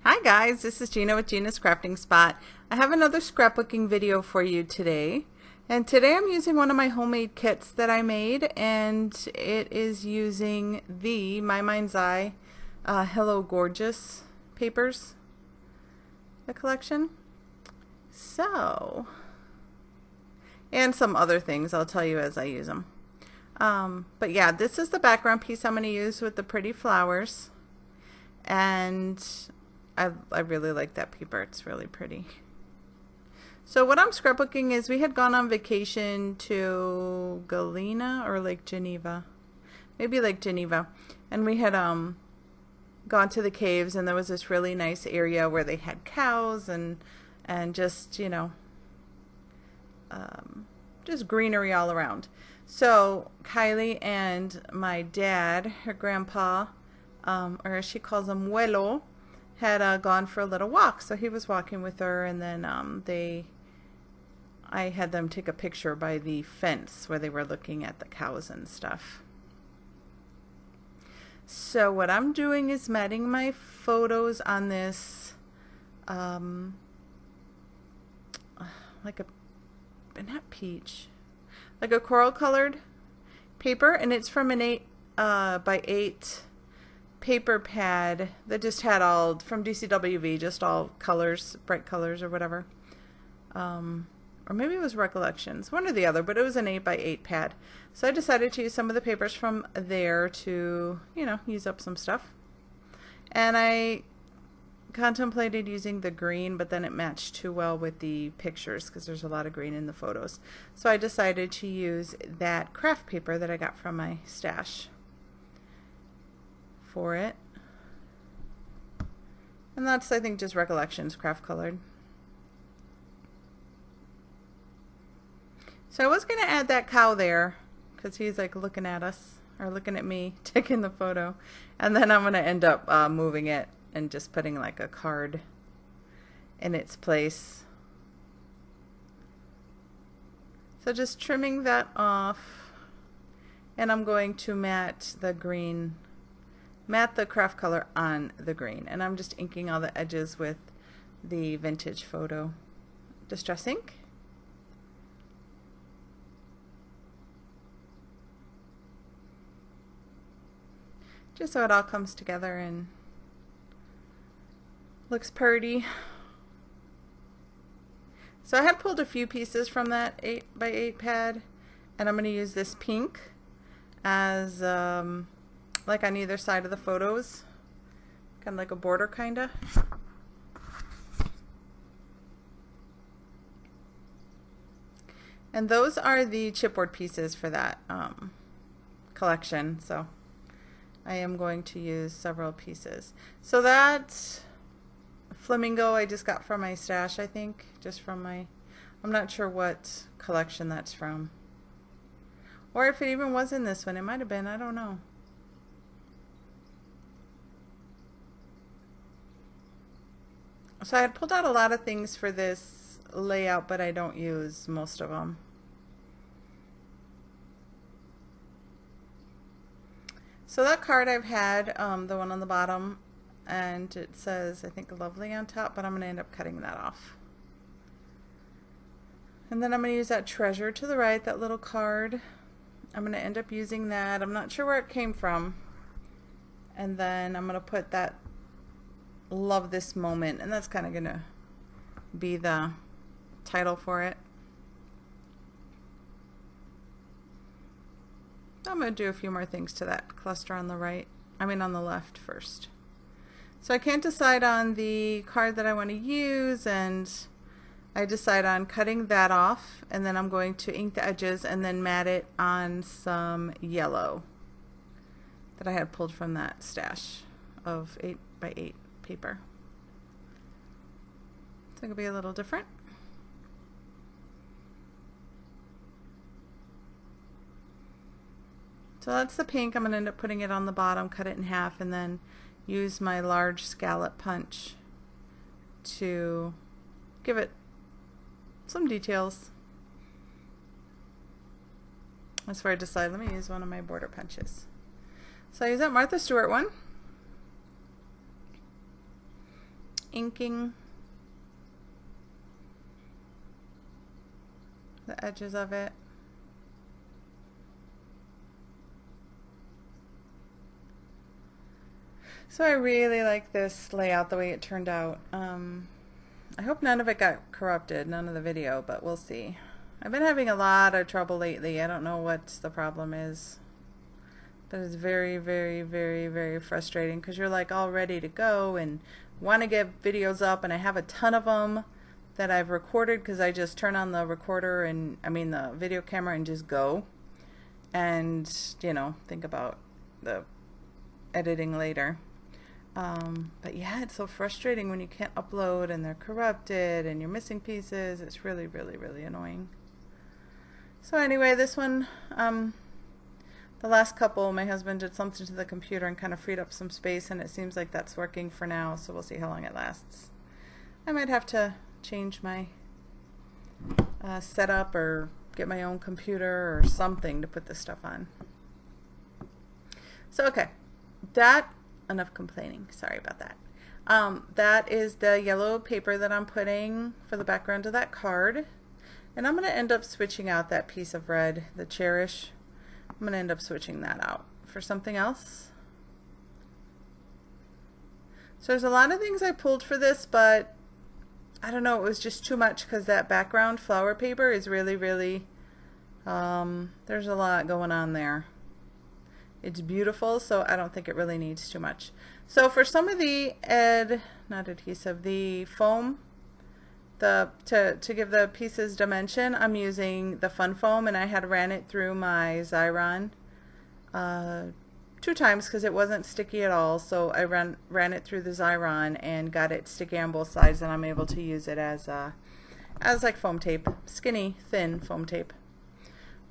Hi guys, this is Gina with Gina's Crafting Spot. I have another scrapbooking video for you today. And today I'm using one of my homemade kits that I made, and it is using the My Mind's Eye Hello Gorgeous papers, the collection. So, and some other things I'll tell you as I use them. But yeah, this is the background piece I'm going to use with the pretty flowers. And I really like that paper. It's really pretty. So what I'm scrapbooking is we had gone on vacation to Galena or Lake Geneva. Maybe Lake Geneva. And we had gone to the caves, and there was this really nice area where they had cows and just, you know, just greenery all around. So Kylie and my dad, her grandpa, or as she calls him, Muelo, had gone for a little walk. So he was walking with her, and then I had them take a picture by the fence where they were looking at the cows and stuff. So what I'm doing is matting my photos on this like a, not peach, like a coral colored paper, and it's from an 8 by 8 paper pad that just had all from DCWV, just all colors, bright colors or whatever, or maybe it was Recollections, one or the other, but it was an 8 by 8 pad. So I decided to use some of the papers from there to, you know, use up some stuff. And I contemplated using the green, but then it matched too well with the pictures because there's a lot of green in the photos. So I decided to use that craft paper that I got from my stash for it. And that's, I think, just Recollections craft colored. So I was going to add that cow there because he's like looking at us, or looking at me taking the photo, and then I'm going to end up moving it and just putting like a card in its place. So just trimming that off, and I'm going to matte the green, matte the craft color on the green, and I'm just inking all the edges with the vintage photo distress ink. Just so it all comes together and looks pretty. So I had pulled a few pieces from that 8 by 8 pad, and I'm going to use this pink as like on either side of the photos, kind of like a border kinda. And those are the chipboard pieces for that collection, so I am going to use several pieces. So that flamingo I just got from my stash, I think, just from my, I'm not sure what collection that's from, or if it even was in this one. It might have been, I don't know. So I had pulled out a lot of things for this layout, but I don't use most of them. So that card I've had, the one on the bottom, and it says, I think, lovely on top, but I'm going to end up cutting that off. And then I'm going to use that treasure to the right, that little card. I'm going to end up using that. I'm not sure where it came from. And then I'm going to put that love this moment, and that's kind of going to be the title for it. I'm going to do a few more things to that cluster on the right, I mean on the left first. So I can't decide on the card that I want to use, and I decide on cutting that off, and then I'm going to ink the edges and then matte it on some yellow that I had pulled from that stash of 8 by 8 paper. So it'll be a little different. So that's the pink. I'm going to end up putting it on the bottom, cut it in half, and then use my large scallop punch to give it some details. That's where I decided, let me use one of my border punches. So I use that Martha Stewart one. inking the edges of it. So I really like this layout the way it turned out. I hope none of it got corrupted, none of the video, but we'll see. I've been having a lot of trouble lately. I don't know what the problem is, but it's very, very, very, very frustrating because you're like all ready to go and want to get videos up, and I have a ton of them that I've recorded because I just turn on the recorder and the video camera and just go, and you know, think about the editing later. But yeah, it's so frustrating when you can't upload and they're corrupted and you're missing pieces. It's really, really, really annoying. So anyway, this one, the last couple, my husband did something to the computer and kind of freed up some space, and it seems like that's working for now, so we'll see how long it lasts. I might have to change my setup or get my own computer or something to put this stuff on. So okay, enough complaining, sorry about that. That is the yellow paper that I'm putting for the background of that card, and I'm going to end up switching out that piece of red, the Cherish. I'm going to end up switching that out for something else. So there's a lot of things I pulled for this, but I don't know, it was just too much because that background flower paper is really, really, there's a lot going on there. It's beautiful, so I don't think it really needs too much. So for some of the the foam, to give the pieces dimension, I'm using the Fun Foam, and I had ran it through my Xyron 2 times because it wasn't sticky at all. So I ran it through the Xyron and got it sticky on both sides, and I'm able to use it as like foam tape, skinny, thin foam tape.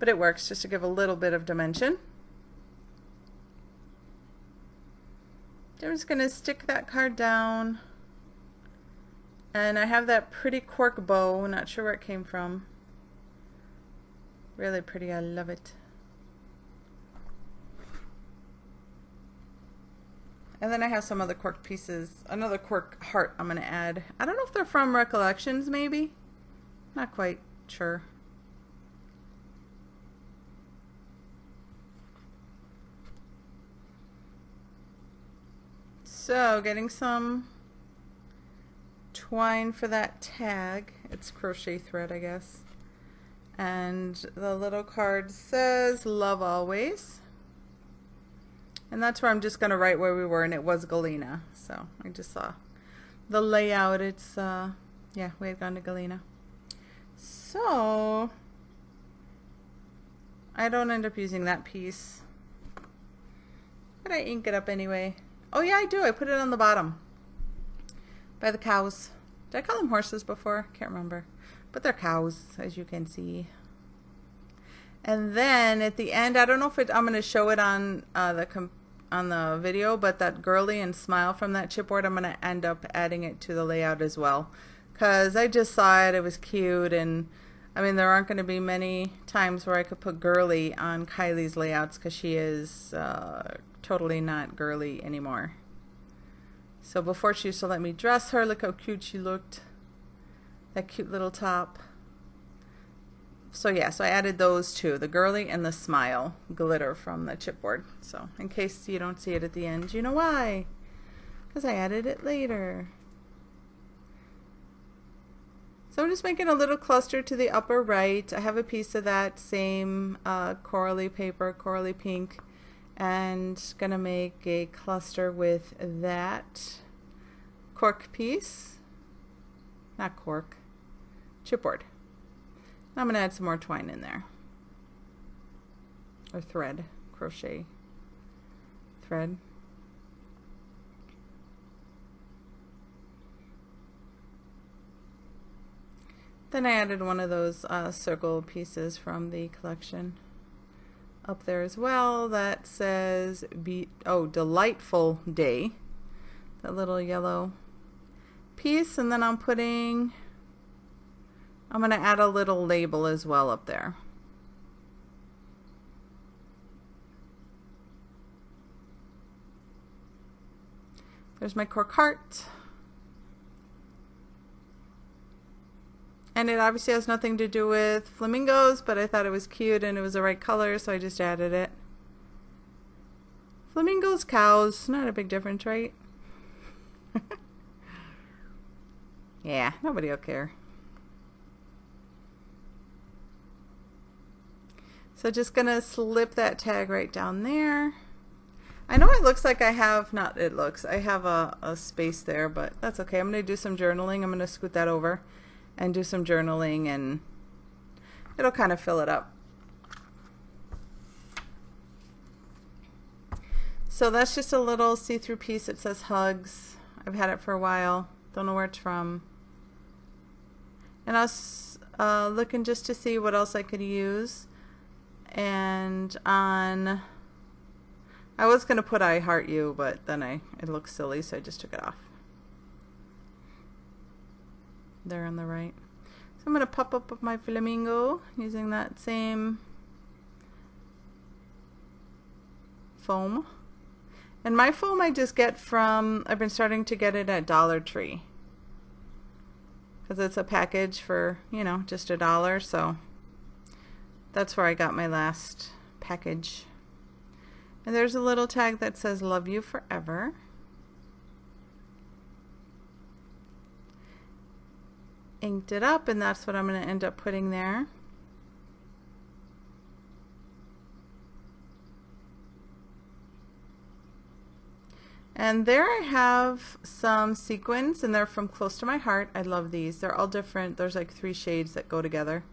But it works just to give a little bit of dimension. I'm just going to stick that card down, and I have that pretty cork bow, not sure where it came from. Really pretty, I love it. And then I have some other cork pieces, another cork heart I'm going to add. I don't know if they're from Recollections, maybe. Not quite sure. So getting some twine for that tag. It's crochet thread, I guess. And the little card says love always. And that's where I'm just going to write where we were, and it was Galena. So I just saw the layout. It's, yeah, we had gone to Galena. So I don't end up using that piece, but I ink it up anyway. Oh yeah, I do. I put it on the bottom by the cows. Did I call them horses before? Can't remember. But they're cows, as you can see. And then at the end, I don't know if I'm going to show it on the video, but that girly and smile from that chipboard, I'm going to end up adding it to the layout as well. Because I just saw it. It was cute. And I mean, there aren't going to be many times where I could put girly on Kylie's layouts because she is totally not girly anymore. So before she used to let me dress her, look how cute she looked. That cute little top. So yeah, so I added those two, the girly and the smile glitter from the chipboard. So in case you don't see it at the end, you know why. Because I added it later. So I'm just making a little cluster to the upper right. I have a piece of that same corally paper, corally pink, and gonna make a cluster with that cork piece, not cork, chipboard. I'm gonna add some more twine in there, or thread, crochet thread. Then I added one of those circle pieces from the collection up there as well that says delightful day, that little yellow piece. And then I'm going to add a little label as well up there. There's my cork heart. And it obviously has nothing to do with flamingos, but I thought it was cute and it was the right color, so I just added it. Flamingos, cows, not a big difference, right? Yeah, nobody will care. So just gonna slip that tag right down there. I know it looks like I have, not it looks, I have a space there, but that's okay. I'm gonna do some journaling. I'm gonna scoot that over and do some journaling, and it'll kind of fill it up. So that's just a little see-through piece. It says hugs. I've had it for a while. Don't know where it's from. And I was looking just to see what else I could use. And on, I was going to put I heart you, but then it looked silly, so I just took it off. There on the right. So I'm going to pop up my flamingo using that same foam. And my foam I just get from, I've been starting to get it at Dollar Tree. Because it's a package for, you know, just $1. So that's where I got my last package. And there's a little tag that says love you forever. Inked it up, and that's what I'm going to end up putting there. And there I have some sequins, and they're from Close to My Heart. I love these. They're all different. There's like 3 shades that go together.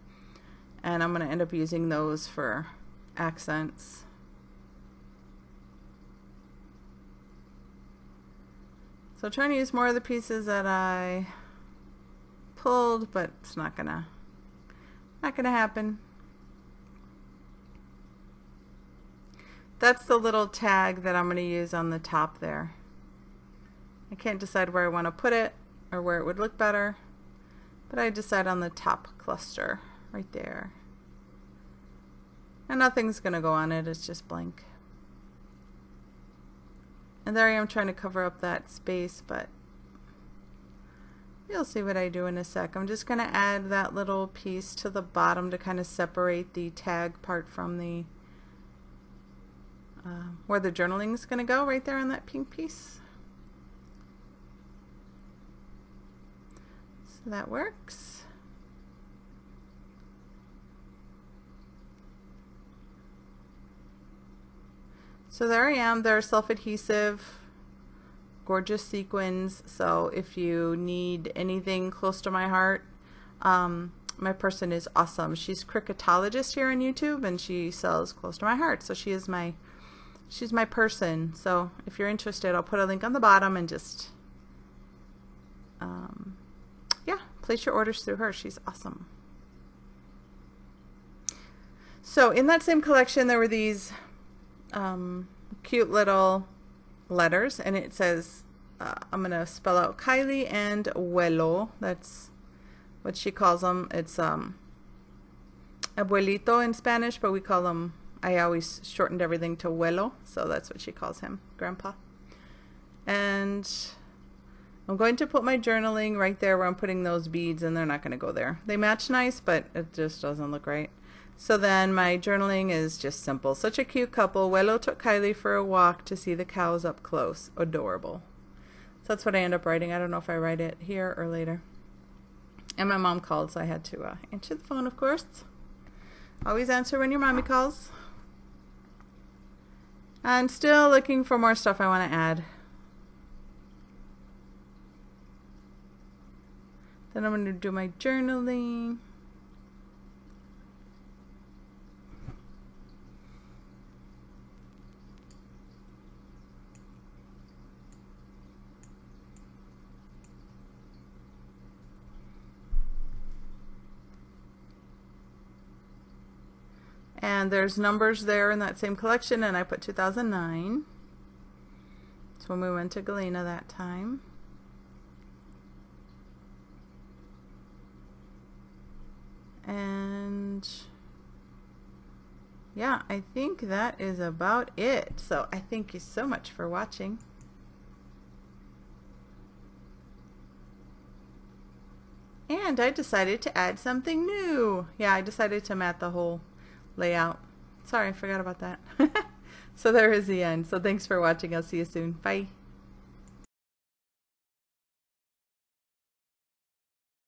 And I'm going to end up using those for accents. So trying to use more of the pieces that I pulled, but it's not gonna happen. That's the little tag that I'm going to use on the top there. I can't decide where I want to put it or where it would look better, but I decide on the top cluster right there. And nothing's going to go on it, it's just blank. And there I am trying to cover up that space, but you'll see what I do in a sec. I'm just going to add that little piece to the bottom to kind of separate the tag part from the where the journaling is going to go, right there on that pink piece. So that works. So there I am. They're self-adhesive, gorgeous sequins. So if you need anything close to my heart, my person is awesome. She's cricketologist here on YouTube, and she sells Close to My Heart. So she's my person. So if you're interested, I'll put a link on the bottom, and just yeah, place your orders through her. She's awesome. So in that same collection, there were these cute little letters, and it says, I'm going to spell out Kylie and Abuelo. That's what she calls them. It's abuelito in Spanish, but we call them, I always shortened everything to Abuelo, so that's what she calls him, Grandpa. And I'm going to put my journaling right there where I'm putting those beads, and they're not going to go there. They match nice, but it just doesn't look right. So then my journaling is just simple. Such a cute couple. Abuelo took Kylie for a walk to see the cows up close. Adorable. So that's what I end up writing. I don't know if I write it here or later. And my mom called, so I had to answer the phone, of course. Always answer when your mommy calls. And still looking for more stuff I want to add. Then I'm going to do my journaling. And there's numbers there in that same collection, and I put 2009. That's when we went to Galena that time. And yeah, I think that is about it. So I thank you so much for watching. And And I decided to add something new. Yeah, I decided to mat the whole layout. Sorry, I forgot about that. So there is the end. So thanks for watching. I'll see you soon. Bye.